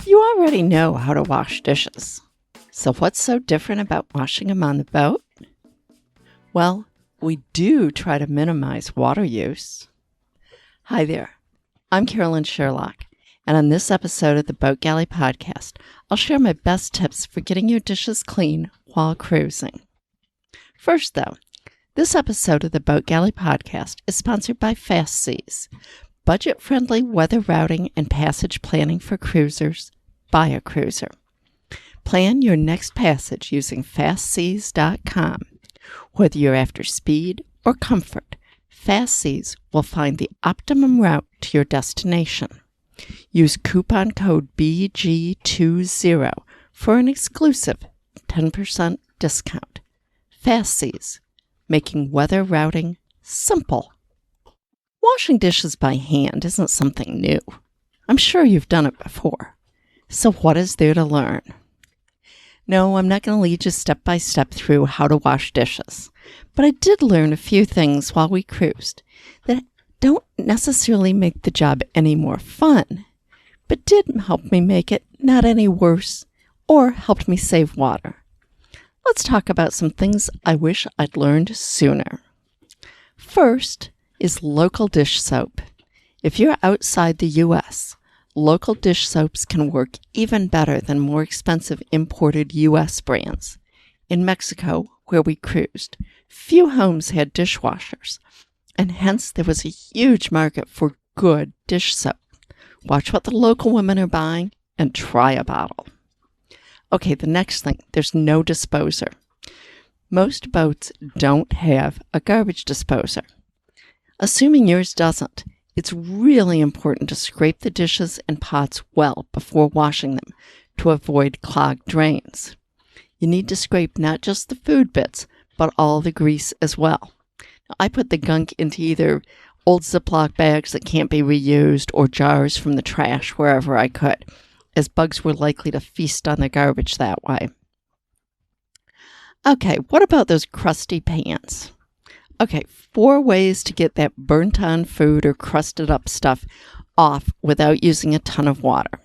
You already know how to wash dishes. So what's so different about washing them on the boat? Well, we do try to minimize water use. Hi there, I'm Carolyn Sherlock, and on this episode of the Boat Galley Podcast, I'll share my best tips for getting your dishes clean while cruising. First though, this episode of the Boat Galley Podcast is sponsored by Fast Seas, budget-friendly weather routing and passage planning for cruisers by a cruiser. Plan your next passage using fastseas.com. Whether you're after speed or comfort, Fast Seas will find the optimum route to your destination. Use coupon code BG20 for an exclusive 10% discount. Fast Seas, making weather routing simple. Washing dishes by hand isn't something new. I'm sure you've done it before. So what is there to learn? No, I'm not going to lead you step by step through how to wash dishes. But I did learn a few things while we cruised that don't necessarily make the job any more fun, but did help me make it not any worse or helped me save water. Let's talk about some things I wish I'd learned sooner. First is local dish soap. If you're outside the U.S., local dish soaps can work even better than more expensive imported U.S. brands. In Mexico, where we cruised, few homes had dishwashers, and hence there was a huge market for good dish soap. Watch what the local women are buying and try a bottle. Okay, the next thing, there's no disposer. Most boats don't have a garbage disposer. Assuming yours doesn't, it's really important to scrape the dishes and pots well before washing them to avoid clogged drains. You need to scrape not just the food bits, but all the grease as well. Now, I put the gunk into either old Ziploc bags that can't be reused or jars from the trash wherever I could, as bugs were likely to feast on the garbage that way. Okay, what about those crusty pans? Okay, 4 ways to get that burnt-on food or crusted-up stuff off without using a ton of water.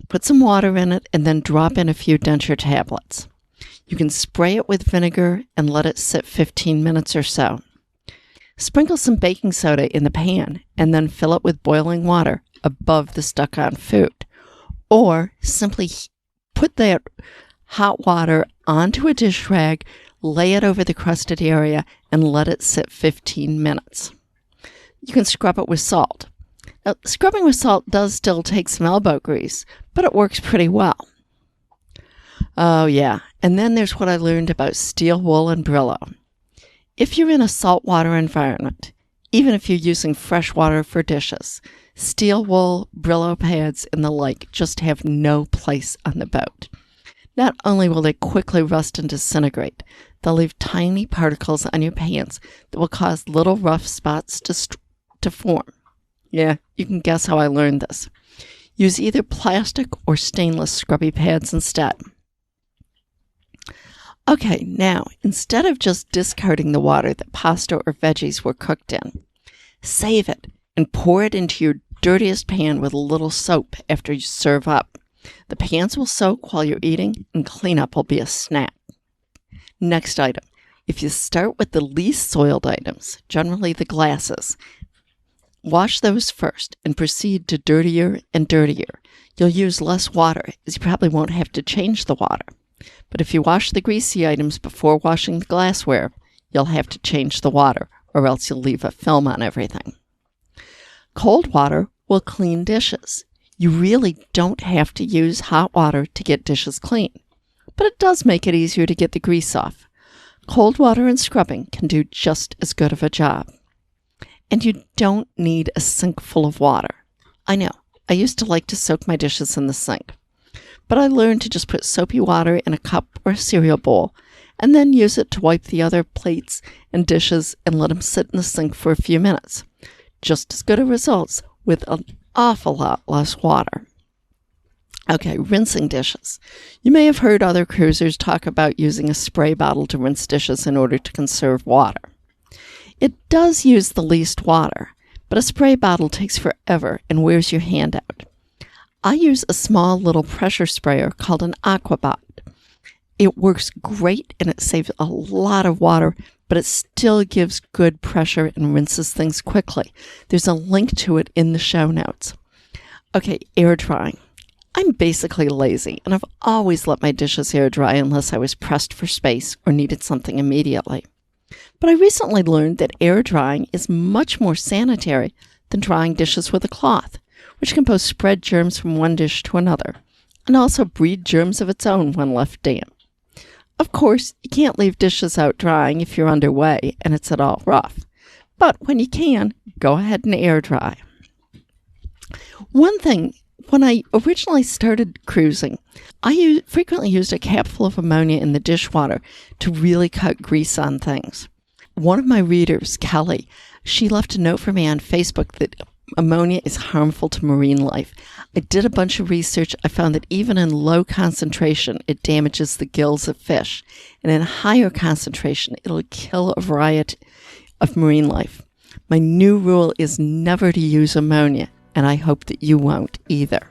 Put some water in it and then drop in a few denture tablets. You can spray it with vinegar and let it sit 15 minutes or so. Sprinkle some baking soda in the pan and then fill it with boiling water above the stuck-on food. Or simply put that hot water onto a dish rag, lay it over the crusted area, and let it sit 15 minutes. You can scrub it with salt. Now, scrubbing with salt does still take some elbow grease, but it works pretty well. Oh yeah, and then there's what I learned about steel wool and Brillo. If you're in a saltwater environment, even if you're using fresh water for dishes, steel wool, Brillo pads, and the like just have no place on the boat. Not only will they quickly rust and disintegrate, they'll leave tiny particles on your pans that will cause little rough spots to form. Yeah, you can guess how I learned this. Use either plastic or stainless scrubby pads instead. Okay, now, instead of just discarding the water that pasta or veggies were cooked in, save it and pour it into your dirtiest pan with a little soap after you serve up. The pans will soak while you're eating, and cleanup will be a snap. Next item. If you start with the least soiled items, generally the glasses, wash those first and proceed to dirtier and dirtier. You'll use less water, as you probably won't have to change the water. But if you wash the greasy items before washing the glassware, you'll have to change the water, or else you'll leave a film on everything. Cold water will clean dishes. You really don't have to use hot water to get dishes clean, but it does make it easier to get the grease off. Cold water and scrubbing can do just as good of a job. And you don't need a sink full of water. I know, I used to like to soak my dishes in the sink, but I learned to just put soapy water in a cup or a cereal bowl and then use it to wipe the other plates and dishes and let them sit in the sink for a few minutes. Just as good of results with an awful lot less water. Okay, rinsing dishes. You may have heard other cruisers talk about using a spray bottle to rinse dishes in order to conserve water. It does use the least water, but a spray bottle takes forever and wears your hand out. I use a small little pressure sprayer called an Aquabot. It works great and it saves a lot of water, but it still gives good pressure and rinses things quickly. There's a link to it in the show notes. Okay, air drying. I'm basically lazy, and I've always let my dishes air dry unless I was pressed for space or needed something immediately. But I recently learned that air drying is much more sanitary than drying dishes with a cloth, which can both spread germs from one dish to another, and also breed germs of its own when left damp. Of course, you can't leave dishes out drying if you're underway and it's at all rough. But when you can, go ahead and air dry. One thing, when I originally started cruising, I frequently used a capful of ammonia in the dishwater to really cut grease on things. One of my readers, Kelly, she left a note for me on Facebook that ammonia is harmful to marine life. I did a bunch of research. I found that even in low concentration, it damages the gills of fish. And in higher concentration, it'll kill a variety of marine life. My new rule is never to use ammonia, and I hope that you won't either.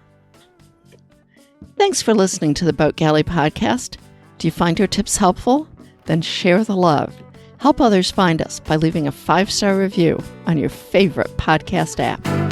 Thanks for listening to the Boat Galley podcast. Do you find our tips helpful? Then share the love. Help others find us by leaving a 5-star review on your favorite podcast app.